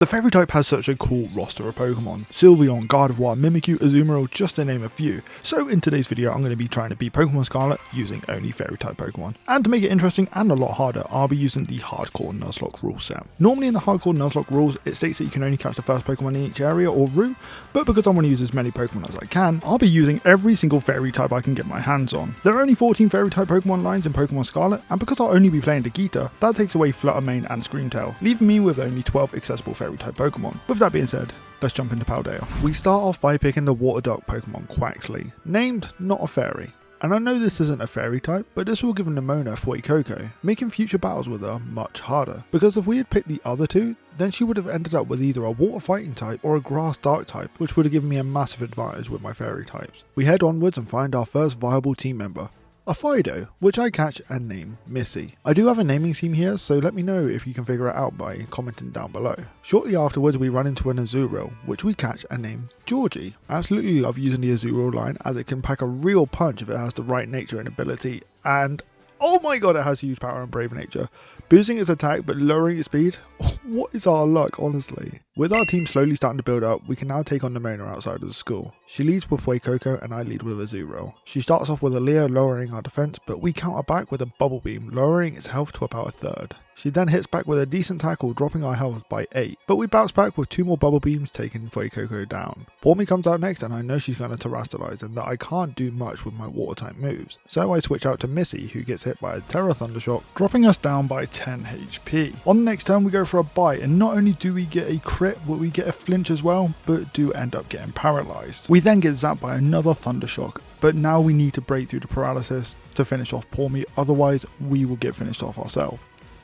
The fairy type has such a cool roster of Pokemon: Sylveon, Gardevoir, Mimikyu, Azumarill, just to name a few. So in today's video I'm going to be trying to beat Pokemon Scarlet using only fairy type Pokemon. And to make it interesting and a lot harder, I'll be using the hardcore Nuzlocke rule set. Normally in the hardcore Nuzlocke rules it states that you can only catch the first Pokemon in each area or route, but because I want to use as many Pokemon as I can, I'll be using every single fairy type I can get my hands on. There are only 14 fairy type Pokemon lines in Pokemon Scarlet, and because I'll only be playing Digita, that takes away Flutter Mane and Screamtail, leaving me with only 12 accessible fairy type Pokemon. With that being said, let's jump into Paldea. We start off by picking the water duck Pokemon Quaxly, named not a fairy. And I know this isn't a fairy type, but this will give Nemona Fuecoco, making future battles with her much harder. Because if we had picked the other two, then she would have ended up with either a water fighting type or a grass dark type, which would have given me a massive advantage with my fairy types. We head onwards and find our first viable team member, a Fido, which I catch and name Missy. I do have a naming scheme here, so let me know if you can figure it out by commenting down below. Shortly afterwards we run into an Azurill, which we catch and name Georgie. I absolutely love using the Azurill line as it can pack a real punch if it has the right nature and ability, and oh my god, it has huge power and brave nature, boosting its attack but lowering its speed. What is our luck, honestly? With our team slowly starting to build up, we can now take on Nemona outside of the school. She leads with Fuecoco and I lead with Azurill. She starts off with a Leo lowering our defense, but we counter back with a Bubble Beam, lowering its health to about a third. She then hits back with a decent tackle, dropping our health by 8, but we bounce back with 2 more Bubble Beams, taking Fuecoco down. Pormy comes out next and I know she's going to Terastallize and that I can't do much with my water type moves. So I switch out to Missy, who gets hit by a Terra Thundershock, dropping us down by 10 HP. On the next turn we go for a bite, and not only do we get a crit, but we get a flinch as well, but do end up getting paralyzed. We then get zapped by another Thundershock, but now we need to break through the paralysis to finish off Pormy, otherwise we will get finished off ourselves.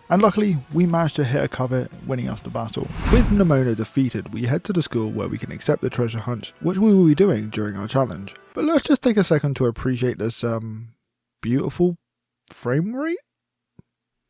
And luckily, we managed to hit a cover, winning us the battle. With Nemona defeated, we head to the school where we can accept the treasure hunt, which we will be doing during our challenge. But let's just take a second to appreciate this, beautiful frame rate?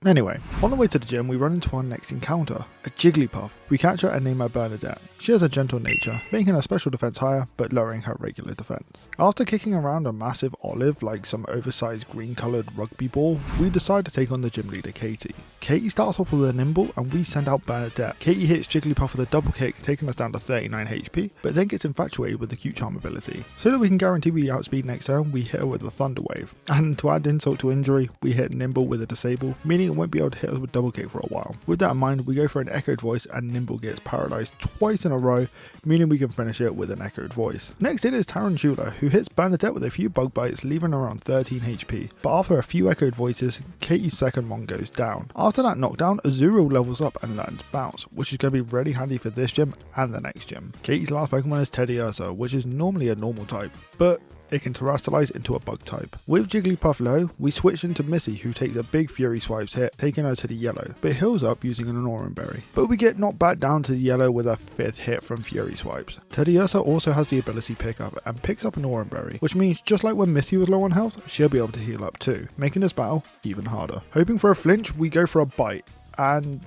Anyway, on the way to the gym, we run into our next encounter, a Jigglypuff. We catch her and name her Bernadette. She has a gentle nature, making her special defense higher, but lowering her regular defense. After kicking around a massive olive like some oversized green coloured rugby ball, we decide to take on the gym leader Katie. Katie starts off with a nimble and we send out Bernadette. Katie hits Jigglypuff with a double kick, taking us down to 39 HP, but then gets infatuated with the cute charm ability. So that we can guarantee we outspeed next turn, we hit her with a Thunder Wave. And to add insult to injury, we hit Nimble with a disable, meaning it won't be able to hit us with double kick for a while. With that in mind, we go for an echoed voice and Nimble gets paralyzed twice in a row, meaning we can finish it with an echoed voice. Next in is Tarantula, who hits Bernadette with a few bug bites, leaving her on 13 HP. But after a few echoed voices, Katie's second one goes down. After that knockdown, Azurill levels up and learns Bounce, which is going to be really handy for this gym and the next gym. Katie's last Pokemon is Teddiursa, which is normally a normal type, but it can Terastallize into a bug type. With Jigglypuff low, we switch into Missy, who takes a big Fury Swipes hit, taking her to the yellow, but heals up using an Oran Berry. But we get knocked back down to the yellow with a 5th hit from Fury Swipes. Teddiursa also has the ability Pickup and picks up an Oran Berry, which means just like when Missy was low on health, she'll be able to heal up too, making this battle even harder. Hoping for a flinch, we go for a bite, and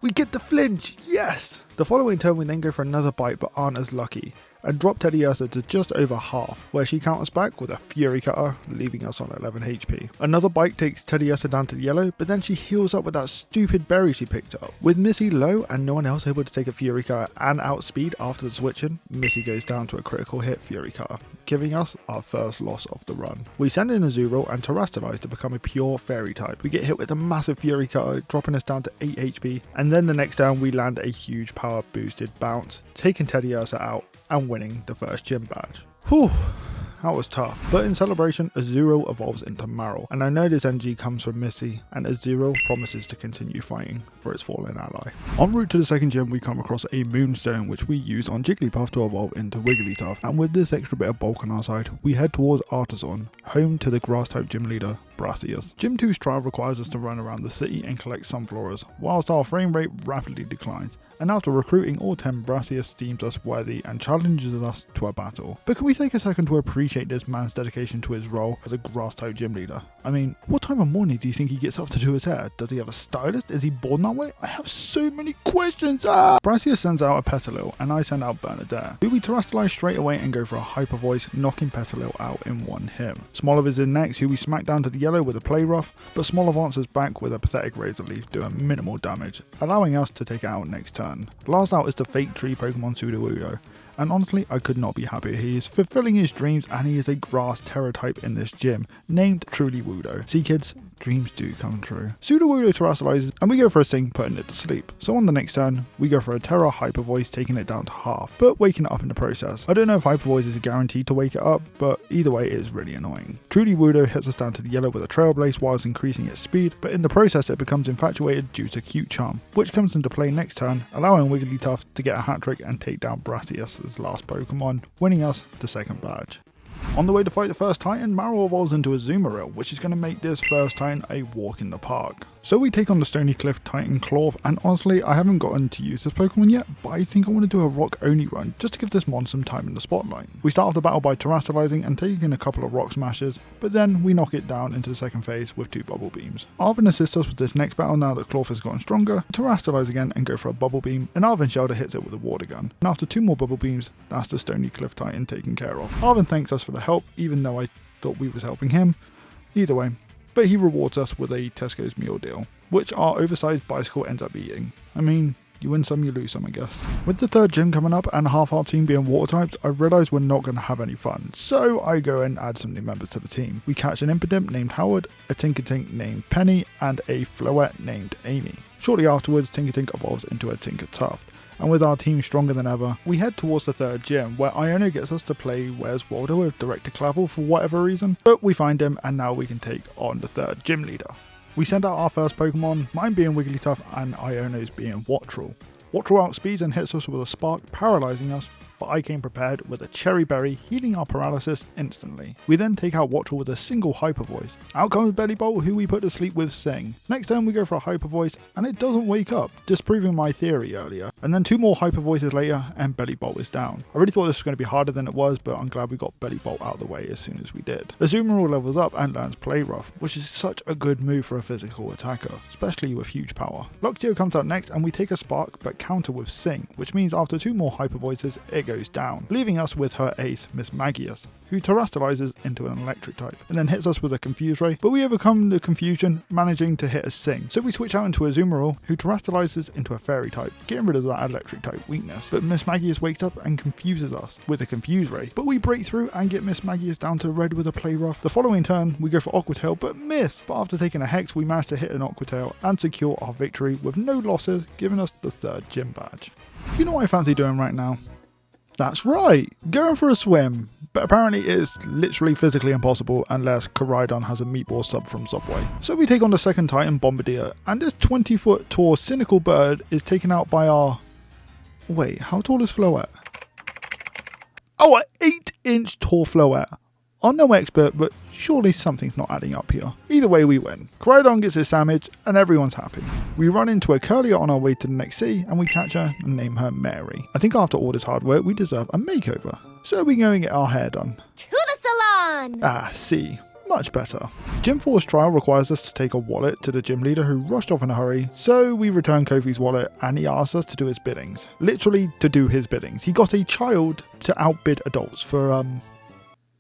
we get the flinch, yes! The following turn we then go for another bite but aren't as lucky, and drop Teddiursa to just over half, where she counters back with a Fury Cutter, leaving us on 11 HP. Another bite takes Teddiursa down to the yellow, but then she heals up with that stupid berry she picked up. With Missy low and no one else able to take a Fury Cutter and outspeed after the switching, Missy goes down to a critical hit Fury Cutter, giving us our first loss of the run. We send in Azurill and Terastallize to become a pure fairy type. We get hit with a massive Fury Cutter, dropping us down to 8 HP, and then the next turn we land a huge power boosted bounce, taking Teddiursa out and winning the first gym badge. Whew, that was tough. But in celebration, Azurill evolves into Marill, and I know this energy comes from Missy, and Azurill promises to continue fighting for its fallen ally. En route to the second gym, we come across a Moonstone, which we use on Jigglypuff to evolve into Wigglytuff, and with this extra bit of bulk on our side, we head towards Artisan, home to the grass-type gym leader, Brassius. Gym 2's trial requires us to run around the city and collect Sunflowers, whilst our frame rate rapidly declines. And after recruiting all 10, Brassius deems us worthy and challenges us to a battle. But can we take a second to appreciate this man's dedication to his role as a grass-type gym leader? I mean, what time of morning do you think he gets up to do his hair? Does he have a stylist? Is he born that way? I have so many questions! Brassius sends out a Petalil, and I send out Bernadette. Do we Terastallize straight away and go for a Hyper Voice, knocking Petalil out in one hit? Smoliv is in next, who we smack down to the yellow with a Play Rough, but Smoliv answers back with a pathetic Razor Leaf doing minimal damage, allowing us to take it out next turn. turn. Last out is the fake tree Pokemon Sudowoodo. And honestly, I could not be happier. He is fulfilling his dreams and he is a grass terror type in this gym, named Truly Woodo. See kids, dreams do come true. Sudowoodo terrestrializes and we go for a Sing, putting it to sleep. So on the next turn, we go for a Terra Hyper Voice, taking it down to half, but waking it up in the process. I don't know if Hyper Voice is guaranteed to wake it up, but either way it is really annoying. Truly Woodo hits us down to the yellow with a Trailblaze whilst increasing its speed, but in the process it becomes infatuated due to Cute Charm, which comes into play next turn, allowing Wigglytuff to get a hat trick and take down Brassius's last Pokemon, winning us the second badge. On the way to fight the first Titan, Marill evolves into a Azumarill, which is going to make this first Titan a walk in the park. So we take on the Stony Cliff Titan Cloth, and honestly I haven't gotten to use this Pokemon yet, but I think I want to do a rock only run just to give this mon some time in the spotlight. We start off the battle by terrestrializing and taking a couple of rock smashes, but then we knock it down into the second phase with 2 bubble beams. Arvin assists us with this next battle now that Cloth has gotten stronger, terrestrialize again and go for a bubble beam, and Arvin Shelter hits it with a water gun. And after 2 more bubble beams, that's the Stony Cliff Titan taken care of. Arvin thanks us for the help, even though I thought we was helping him. Either way, but he rewards us with a Tesco's meal deal, which our oversized bicycle ends up eating. I mean, you win some, you lose some, I guess. With the third gym coming up and half our team being water types, I've realised we're not going to have any fun, so I go and add some new members to the team. We catch an Impidimp named Howard, a Tinkertink named Penny, and a Floette named Amy. Shortly afterwards, Tinkertink evolves into a Tinkertuft. And with our team stronger than ever, we head towards the third gym, where Iono gets us to play Where's Waldo with Director Clavel for whatever reason, but we find him and now we can take on the third gym leader. We send out our first Pokemon, mine being Wigglytuff and Iono's being Wattrel. Wattrel outspeeds and hits us with a Spark, paralysing us, but I came prepared with a Cherry Berry, healing our paralysis instantly. We then take out Wattrel with a single Hyper Voice. Out comes Bellybolt, who we put to sleep with Sing. Next turn we go for a Hyper Voice, and it doesn't wake up, disproving my theory earlier. And then 2 more Hyper Voices later, and Bellybolt is down. I really thought this was going to be harder than it was, but I'm glad we got Bellybolt out of the way as soon as we did. Azumarill levels up and learns Play Rough, which is such a good move for a physical attacker, especially with huge power. Luxio comes out next, and we take a Spark, but counter with Sing, which means after 2 more Hyper Voices, it goes down, leaving us with her ace, Miss Magius, who terrestrializes into an electric type, and then hits us with a Confuse Ray, but we overcome the confusion, managing to hit a Sing. So we switch out into a Azumarill, who terrestrializes into a Fairy type, getting rid of that electric type weakness. But Miss Magius wakes up and confuses us with a Confuse Ray, but we break through and get Miss Magius down to red with a Play Rough. The following turn, we go for Aqua Tail, but miss, but after taking a Hex, we manage to hit an Aqua Tail and secure our victory with no losses, giving us the third gym badge. You know what I fancy doing right now? That's right, going for a swim, but apparently it's literally physically impossible unless Koraidon has a meatball sub from Subway. So we take on the second Titan, Bombardier, and this 20-foot tall cynical bird is taken out by our... Wait, how tall is Floette? Oh, an 8-inch tall Floette. I'm no expert, but surely something's not adding up here. Either way, we win. Koraidon gets his sandwich, and everyone's happy. We run into a Curlier on our way to the next city, and we catch her and name her Mary. I think after all this hard work, we deserve a makeover. So we go and get our hair done. To the salon! Ah, see. Much better. Gym 4's trial requires us to take a wallet to the gym leader who rushed off in a hurry, so we return Kofi's wallet and he asks us to do his biddings. Literally to do his biddings. He got a child to outbid adults for,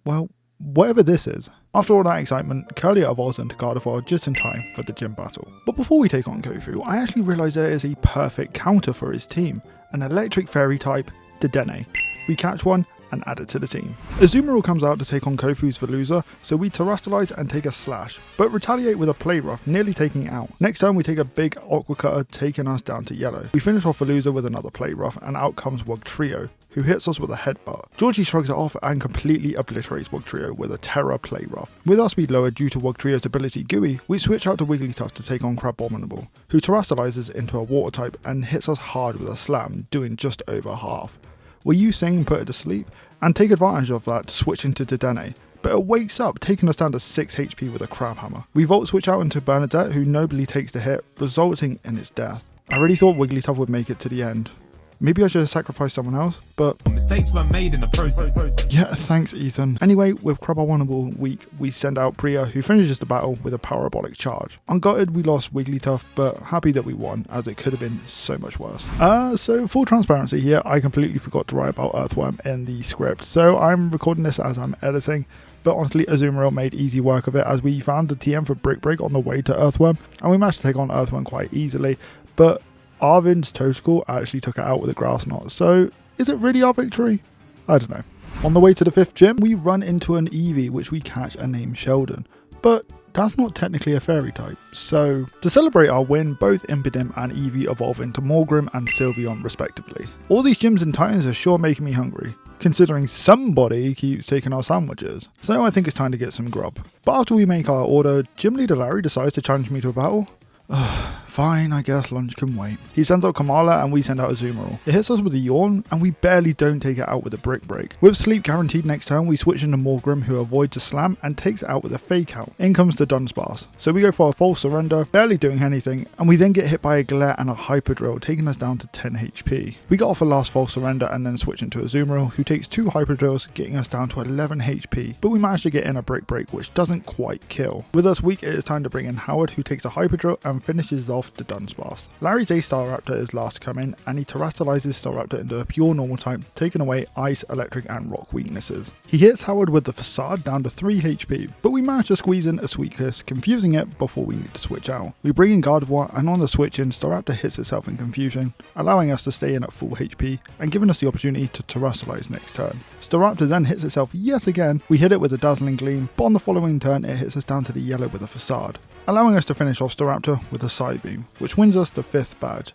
well, whatever this is. After all that excitement, Curlier evolves into Gardevoir just in time for the gym battle. But before we take on Kofu, I actually realise there is a perfect counter for his team, an electric fairy type, Dedenne. We catch one and add it to the team. Azumarill comes out to take on Kofu's Veluza, so we terrestrialize and take a slash, but retaliate with a Play Rough, nearly taking it out. Next turn we take a big Aqua Cutter, taking us down to yellow. We finish off Veluza with another Play Rough, and out comes Wugtrio, who hits us with a headbutt. Georgie shrugs it off and completely obliterates Wugtrio with a Terra Play Rough. With our speed lowered due to Wugtrio's ability Gooey, we switch out to Wigglytuff to take on Crabominable, who terrestrializes into a water type and hits us hard with a slam, doing just over half. We use Sing and put it to sleep, and take advantage of that to switch into Dedenne, but it wakes up, taking us down to 6 HP with a Crab Hammer. We Volt switch out into Bernadette, who nobly takes the hit, resulting in its death. I really thought Wigglytuff would make it to the end. Maybe I should have sacrificed someone else, but... mistakes were made in the process. Yeah, thanks Ethan. Anyway, with Crabominable weak, we send out Priya, who finishes the battle with a Parabolic Charge. Ungutted, we lost Wigglytuff, but happy that we won, as it could have been so much worse. So full transparency here, I completely forgot to write about Earthworm in the script, so I'm recording this as I'm editing. But honestly, Azumarill made easy work of it, as we found the TM for Brick Break on the way to Earthworm, and we managed to take on Earthworm quite easily, but Arvin's Toadstool actually took it out with a grass knot, so is it really our victory? I don't know. On the way to the 5th gym, we run into an Eevee which we catch and name Sheldon, but that's not technically a fairy type. So to celebrate our win, both Impidimp and Eevee evolve into Morgrim and Sylveon respectively. All these gyms and Titans are sure making me hungry, considering somebody keeps taking our sandwiches. So I think it's time to get some grub. But after we make our order, Gym Leader Larry decides to challenge me to a battle. Fine, I guess lunch can wait. He sends out Kamala and we send out Azumarill. It hits us with a yawn and we barely don't take it out with a brick break. With sleep guaranteed next turn, we switch into Morgrim, who avoids a slam and takes it out with a fake out. In comes the Dunsparce. So we go for a false surrender, barely doing anything, and we then get hit by a glare and a hyper drill, taking us down to 10 HP. We got off a last false surrender and then switch into Azumarill, who takes 2 hyper drills, getting us down to 11 HP, but we manage to get in a brick break which doesn't quite kill. With us weak, it is time to bring in Howard, who takes a hyper drill and finishes off the Dunsparce. Larry's A Staraptor is last to come in, and he terrestrializes Staraptor into a pure normal type, taking away ice, electric and rock weaknesses. He hits Howard with the Facade down to 3 HP, but we manage to squeeze in a Sweet Kiss, confusing it before we need to switch out. We bring in Gardevoir, and on the switch in, Staraptor hits itself in confusion, allowing us to stay in at full HP and giving us the opportunity to terrestrialize next turn. Staraptor then hits itself yet again. We hit it with a Dazzling Gleam, but on the following turn it hits us down to the yellow with a Facade, allowing us to finish off Staraptor with a Side Beam, which wins us the 5th badge.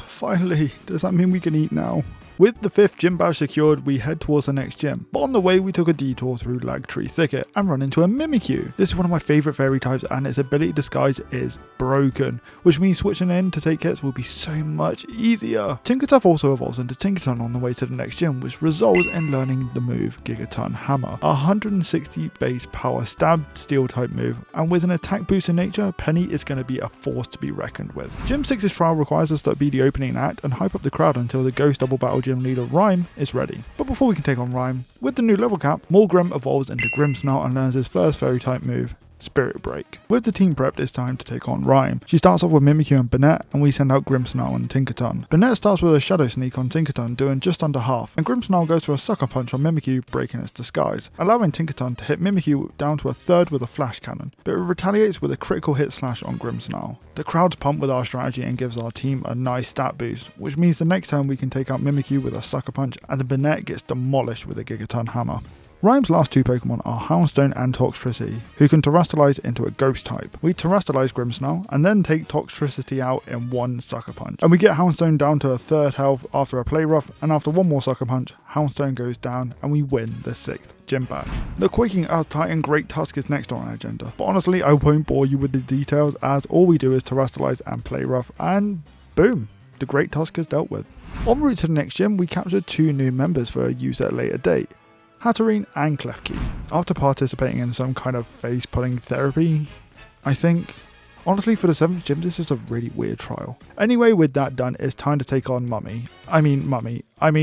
Finally, does that mean we can eat now? With the 5th gym badge secured, we head towards the next gym, but on the way we took a detour through Lagtree Thicket and run into a Mimikyu. This is one of my favourite fairy types and its ability disguise is broken, which means switching in to take hits will be so much easier. Tinkertuff also evolves into Tinkerton on the way to the next gym, which results in learning the move Gigaton Hammer, a 160 base power stab steel type move, and with an attack boost in nature, Penny is going to be a force to be reckoned with. Gym 6's trial requires us to be the opening act and hype up the crowd until the Ghost Double Battle Gym Leader Rhyme is ready. But before we can take on Rhyme, with the new level cap, Morgrim evolves into Grimmsnarl and learns his first fairy type move, Spirit Break. With the team prepped, it's time to take on Rhyme. She starts off with Mimikyu and Banette, and we send out Grimmsnarl and Tinkerton. Banette starts with a Shadow Sneak on Tinkerton, doing just under half, and Grimmsnarl goes for a Sucker Punch on Mimikyu, breaking its disguise, allowing Tinkerton to hit Mimikyu down to a third with a Flash Cannon, but it retaliates with a critical hit slash on Grimmsnarl. The crowd's pumped with our strategy and gives our team a nice stat boost, which means the next turn we can take out Mimikyu with a Sucker Punch, and the Banette gets demolished with a Gigaton Hammer. Rhyme's last 2 Pokemon are Houndstone and Toxtricity, who can terrestrialize into a Ghost type. We terrestrialize Grimmsnarl and then take Toxtricity out in 1 Sucker Punch. And we get Houndstone down to a 3rd health after a Play Rough, and after 1 more Sucker Punch, Houndstone goes down and we win the 6th gym badge. The Quaking Earth Titan Great Tusk is next on our agenda, but honestly I won't bore you with the details as all we do is terrestrialize and Play Rough, and boom, the Great Tusk is dealt with. En route to the next gym, we captured 2 new members for use at a later date, Hatterene and Klefki, after participating in some kind of face-pulling therapy, I think. Honestly, for the 7th gym, this is a really weird trial. Anyway, with that done, it's time to take on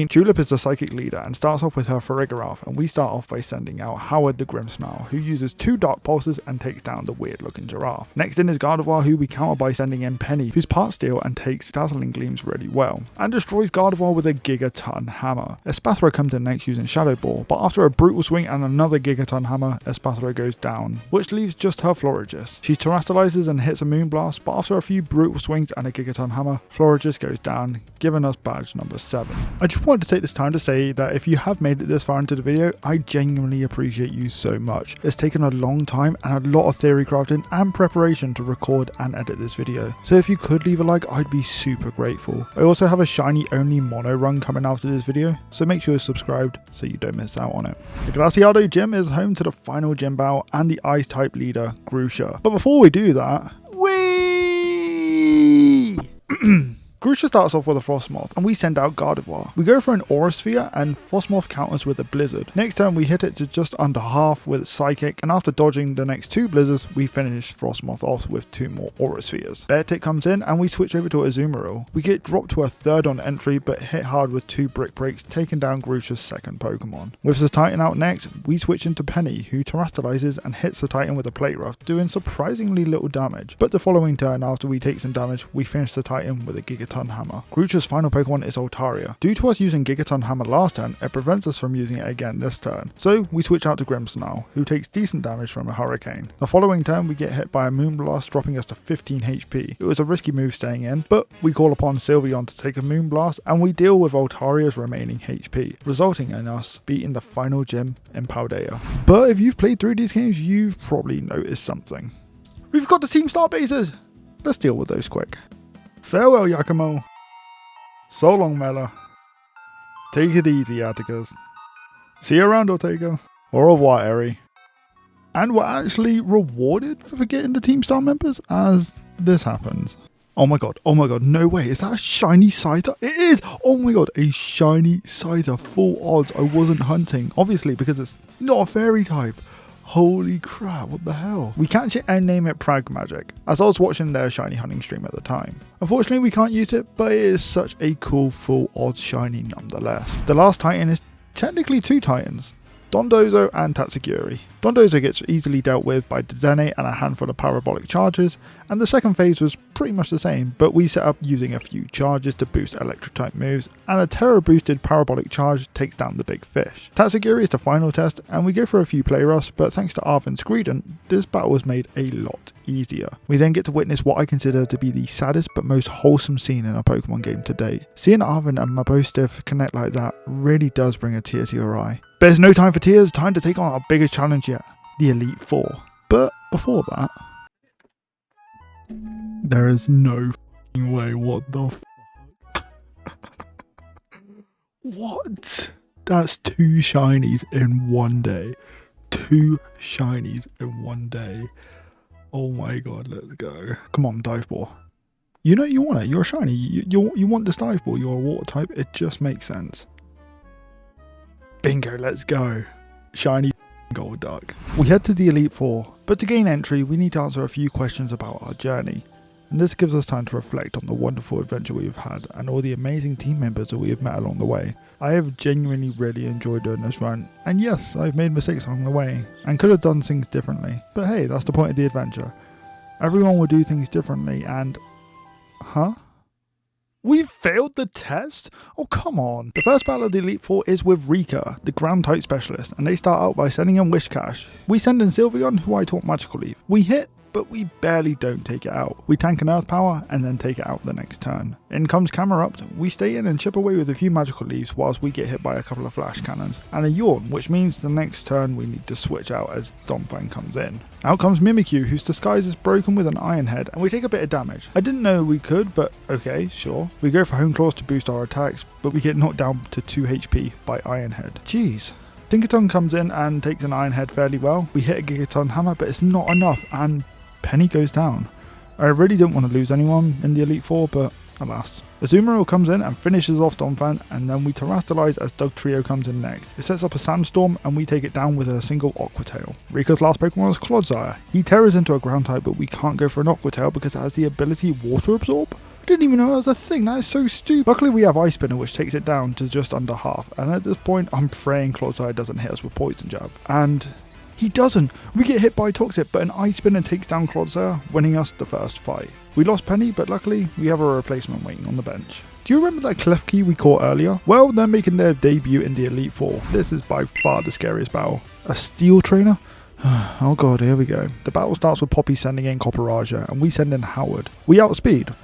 Julep is the psychic leader and starts off with her Farigiraf, and we start off by sending out Howard the Grimmsnarl, who uses 2 Dark Pulses and takes down the weird looking giraffe. Next in is Gardevoir, who we counter by sending in Penny, who's part steel and takes Dazzling Gleams really well, and destroys Gardevoir with a Gigaton Hammer. Espathra comes in next using Shadow Ball, but after a brutal swing and another Gigaton Hammer, Espathra goes down, which leaves just her Florigis. She terrestrializes and hits a Moonblast, but after a few brutal swings and a Gigaton Hammer, Florigis goes down, giving us badge number 7. I just wanted to take this time to say that if you have made it this far into the video, I genuinely appreciate you so much. It's taken a long time and a lot of theory crafting and preparation to record and edit this video, so if you could leave a like, I'd be super grateful. I also have a shiny only mono run coming after this video, so make sure you're subscribed so you don't miss out on it. The Glaciado gym is home to the final gym battle and the ice type leader Grusha, but before we do that, Grusha starts off with a Frostmoth, and we send out Gardevoir. We go for an Aura Sphere, and Frostmoth counters with a Blizzard. Next turn, we hit it to just under half with Psychic, and after dodging the next 2 Blizzards, we finish Frostmoth off with 2 more Aura Spheres. Beartic comes in, and we switch over to Azumarill. We get dropped to a 3rd on entry, but hit hard with 2 Brick Breaks, taking down Grusha's 2nd Pokemon. With the Titan out next, we switch into Penny, who terrestrializes and hits the Titan with a Plate Rough, doing surprisingly little damage. But the following turn, after we take some damage, we finish the Titan with a Gigaton Gigaton Hammer. Grucha's final Pokemon is Altaria. Due to us using Gigaton Hammer last turn, it prevents us from using it again this turn. So we switch out to Grimmsnarl, who takes decent damage from a Hurricane. The following turn we get hit by a Moonblast, dropping us to 15 HP. It was a risky move staying in, but we call upon Sylveon to take a Moonblast and we deal with Altaria's remaining HP, resulting in us beating the final gym in Paldea. But if you've played through these games, you've probably noticed something. We've got the team start bases! Let's deal with those quick. Farewell, Yakumo. So long, Mela. Take it easy, Atticus. See you around, Ortega. Au revoir, Eri. And we're actually rewarded for getting the team star members as this happens. Oh my god, no way, is that a shiny Scyther? It is! Oh my god, a shiny Scyther, full odds. I wasn't hunting, obviously because it's not a fairy type. Holy crap, what the hell? We catch it and name it Pragmagic, as I was watching their shiny hunting stream at the time. Unfortunately we can't use it, but it is such a cool full odds shiny nonetheless. The last Titan is technically two Titans, Dondozo and Tatsugiri. Dondozo gets easily dealt with by Dedenne and a handful of parabolic charges, and the second phase was pretty much the same, but we set up using a few charges to boost electric type moves, and a terror boosted parabolic charge takes down the big fish. Tatsugiri is the final test, and we go for a few play roughs, but thanks to Arven's Greedent, this battle was made a lot easier. We then get to witness what I consider to be the saddest but most wholesome scene in a Pokemon game to date. Seeing Arven and Mabostiff connect like that really does bring a tear to your eye. But there's no time for tears, time to take on our biggest challenge yet, the Elite Four. But before that, there is no f***ing way, what the f***? What? That's two shinies in one day. Two shinies in one day. Oh my god, let's go. Come on, Dive Ball. You know you want it, you're a shiny, you want this Dive Ball, you're a water type, it just makes sense. Bingo, let's go. Shiny Gold Duck. We head to the Elite Four, but to gain entry we need to answer a few questions about our journey. And this gives us time to reflect on the wonderful adventure we've had and all the amazing team members that we have met along the way. I have genuinely really enjoyed doing this run, and yes, I've made mistakes along the way and could have done things differently, but hey, that's the point of the adventure. Everyone will do things differently and... Huh? We failed the test? Oh, come on. The first battle of the Elite Four is with Rika, the ground type specialist, and they start out by sending in Wishcash. We send in Sylveon, who I taught Magical Leaf. We hit, but we barely don't take it out. We tank an Earth Power and then take it out the next turn. In comes Camerupt. We stay in and chip away with a few Magical Leaves whilst we get hit by a couple of Flash Cannons and a Yawn, which means the next turn we need to switch out as Donphan comes in. Out comes Mimikyu, whose disguise is broken with an Iron Head, and we take a bit of damage. I didn't know we could, but okay, sure. We go for Hone Claws to boost our attacks, but we get knocked down to 2 HP by Iron Head. Jeez. Tinkaton comes in and takes an Iron Head fairly well. We hit a Gigaton Hammer, but it's not enough, and Penny goes down. I really didn't want to lose anyone in the Elite Four, but alas. Azumarill comes in and finishes off Donphan, and then we Terastallize as Dugtrio comes in next. It sets up a Sandstorm and we take it down with a single Aqua Tail. Rika's last Pokemon is Clodsire. He terrors into a ground type, but we can't go for an Aqua Tail because it has the ability Water Absorb. I didn't even know that was a thing, that is so stupid. Luckily we have Ice Spinner, which takes it down to just under half, and at this point I'm praying Clodsire doesn't hit us with Poison Jab. And he doesn't. We get hit by Toxic, but an Ice Spinner takes down Clodsire, winning us the first fight. We lost Penny, but luckily we have a replacement waiting on the bench. Do you remember that Klefki we caught earlier? Well, they're making their debut in the Elite Four. This is by far the scariest battle. A Steel Trainer? Oh god, here we go. The battle starts with Poppy sending in Copperaja, and we send in Howard. We outspeed,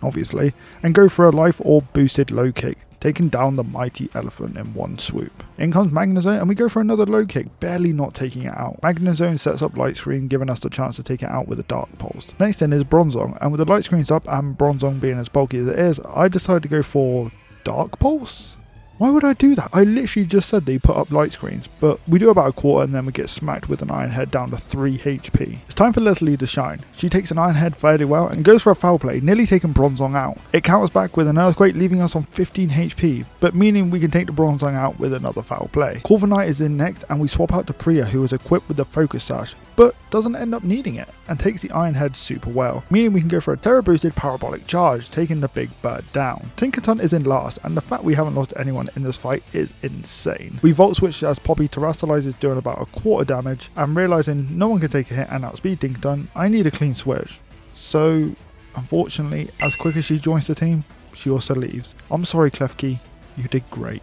obviously, and go for a Life Orb boosted low kick, taking down the mighty elephant in one swoop. In comes Magnezone and we go for another low kick, barely not taking it out. Magnezone sets up Light Screen, giving us the chance to take it out with a Dark Pulse. Next in is Bronzong, and with the Light Screens up and Bronzong being as bulky as it is, I decided to go for Dark Pulse? Why would I do that? I literally just said they put up light screens, but we do about a quarter and then we get smacked with an Iron Head down to 3 HP. It's time for Leslie to shine. She takes an Iron Head fairly well and goes for a foul play, nearly taking Bronzong out. It counters back with an Earthquake, leaving us on 15 HP, but meaning we can take the Bronzong out with another foul play. Corviknight is in next and we swap out to Priya, who is equipped with the Focus Sash, but doesn't end up needing it and takes the Iron Head super well, meaning we can go for a Terror boosted Parabolic Charge, taking the big bird down. Tinkaton is in last, and the fact we haven't lost anyone in this fight is insane. We Volt Switch as Poppy Terastallizes, doing about a quarter damage, and realizing no one can take a hit and outspeed Tinkaton, I need a clean switch. So Unfortunately, as quick as she joins the team, she also leaves. I'm sorry Klefki, you did great.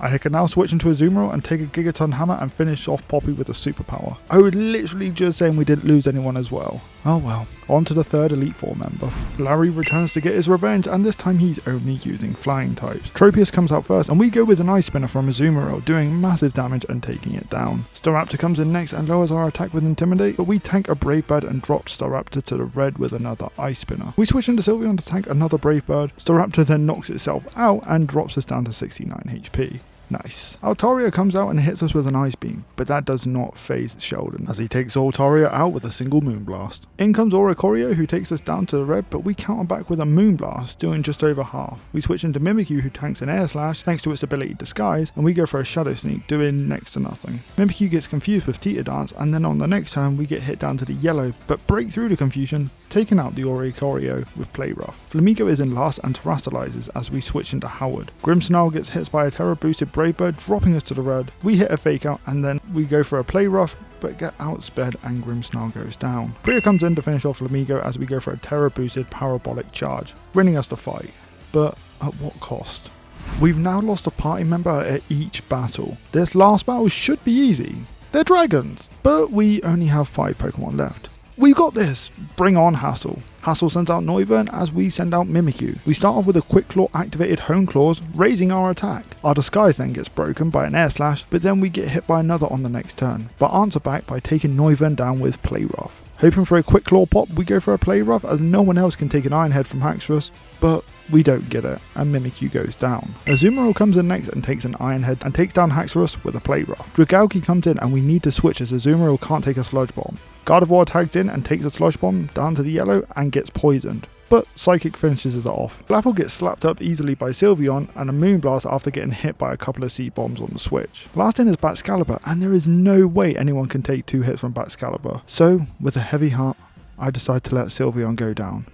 I can now switch into Azumarill and take a Gigaton Hammer and finish off Poppy with a superpower. I was literally just saying we didn't lose anyone as well. Oh well, on to the third Elite Four member. Larry returns to get his revenge, and this time he's only using flying types. Tropius comes out first and we go with an Ice Spinner from Azumarill, doing massive damage and taking it down. Staraptor comes in next and lowers our attack with Intimidate, but we tank a Brave Bird and drop Staraptor to the red with another Ice Spinner. We switch into Sylveon to tank another Brave Bird. Staraptor then knocks itself out and drops us down to 69 HP. Nice. Altaria comes out and hits us with an Ice Beam, but that does not phase Sheldon as he takes Altaria out with a single Moonblast. In comes Oricorio, who takes us down to the red, but we counter back with a Moonblast, doing just over half. We switch into Mimikyu, who tanks an Air Slash thanks to its ability Disguise, and we go for a Shadow Sneak, doing next to nothing. Mimikyu gets confused with Tita Dance, and then on the next turn we get hit down to the yellow, but break through the confusion, taking out the Oricorio with Play Rough. Flamigo is in last and terastallizes as we switch into Howard. Grimmsnarl gets hit by a Terra boosted Brave Bird, dropping us to the red. We hit a Fake Out and then we go for a Play Rough, but get outsped and Grimmsnarl goes down. Priya comes in to finish off Flamigo as we go for a Terra boosted Parabolic Charge, winning us the fight. But at what cost? We've now lost a party member at each battle. This last battle should be easy. They're dragons, but we only have 5 Pokemon left. We got this! Bring on Hassel. Hassel sends out Noivern as we send out Mimikyu. We start off with a Quick Claw activated Hone Claws, raising our attack. Our Disguise then gets broken by an Air Slash, but then we get hit by another on the next turn, but answer back by taking Noivern down with Play Rough. Hoping for a Quick Claw pop, we go for a Play Rough as no one else can take an Iron Head from Haxorus, but we don't get it, and Mimikyu goes down. Azumarill comes in next and takes an Iron Head and takes down Haxorus with a Play Rough. Dragalge comes in and we need to switch as Azumarill can't take a Sludge Bomb. Gardevoir tags in and takes a Sludge Bomb down to the yellow and gets poisoned, but Psychic finishes it off. Flapple gets slapped up easily by Sylveon and a Moonblast after getting hit by a couple of Seed Bombs on the switch. Last in is Batcalibur, and there is no way anyone can take 2 hits from Batcalibur. So, with a heavy heart, I decide to let Sylveon go down.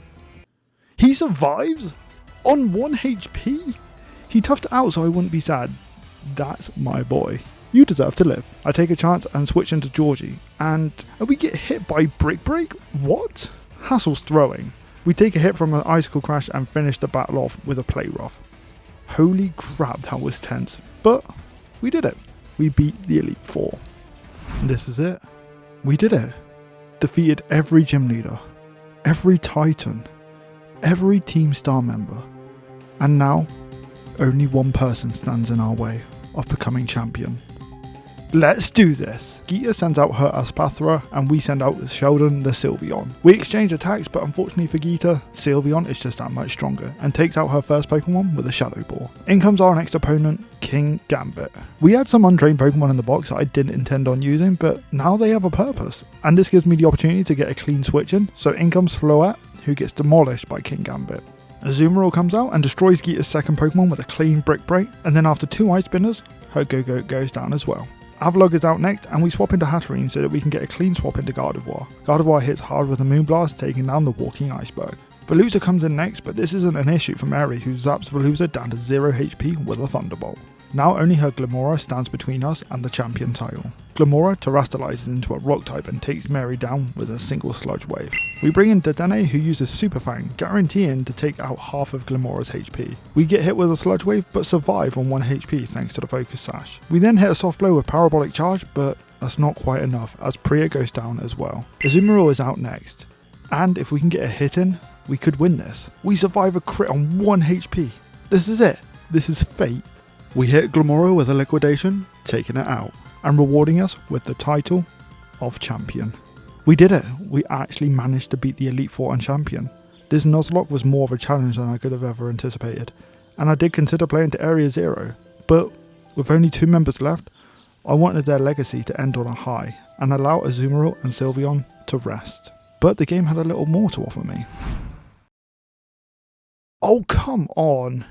He survives? On 1 HP? He toughed it out so I wouldn't be sad. That's my boy. You deserve to live. I take a chance and switch into Georgie, and we get hit by Brick Break? What? Hassel's throwing. We take a hit from an Icicle Crash and finish the battle off with a Play Rough. Holy crap, that was tense. But we did it. We beat the Elite Four. This is it. We did it. Defeated every gym leader, every Titan, every Team Star member. And now, only one person stands in our way of becoming champion. Let's do this! Geeta sends out her Aspathra and we send out Sheldon the Sylveon. We exchange attacks, but unfortunately for Geeta, Sylveon is just that much stronger and takes out her first Pokemon with a Shadow Ball. In comes our next opponent, King Gambit. We had some untrained Pokemon in the box that I didn't intend on using, but now they have a purpose. And this gives me the opportunity to get a clean switch in, so in comes Floette, who gets demolished by King Gambit. Azumarill comes out and destroys Geeta's second Pokemon with a clean Brick Break, and then after 2 Ice Spinners, her Go-Go goes down as well. Avalugg is out next and we swap into Hatterene so that we can get a clean swap into Gardevoir. Gardevoir hits hard with a Moonblast, taking down the walking iceberg. Veluza comes in next, but this isn't an issue for Mary, who zaps Veluza down to 0 HP with a Thunderbolt. Now only her Glimmora stands between us and the champion title. Glimmora terastallizes into a rock type and takes Mary down with a single Sludge Wave. We bring in Dedenne, who uses Super Fang, guaranteeing to take out half of Glimmora's HP. We get hit with a Sludge Wave but survive on 1 HP thanks to the Focus Sash. We then hit a soft blow with Parabolic Charge, but that's not quite enough as Priya goes down as well. Azumarill is out next, and if we can get a hit in, we could win this. We survive a crit on 1 HP. This is it. This is fate. We hit Glimmora with a Liquidation, taking it out, and rewarding us with the title of Champion. We did it. We actually managed to beat the Elite Four and Champion. This Nuzlocke was more of a challenge than I could have ever anticipated, and I did consider playing to Area 0, but with only 2 members left, I wanted their legacy to end on a high, and allow Azumarill and Sylveon to rest. But the game had a little more to offer me. Oh, come on!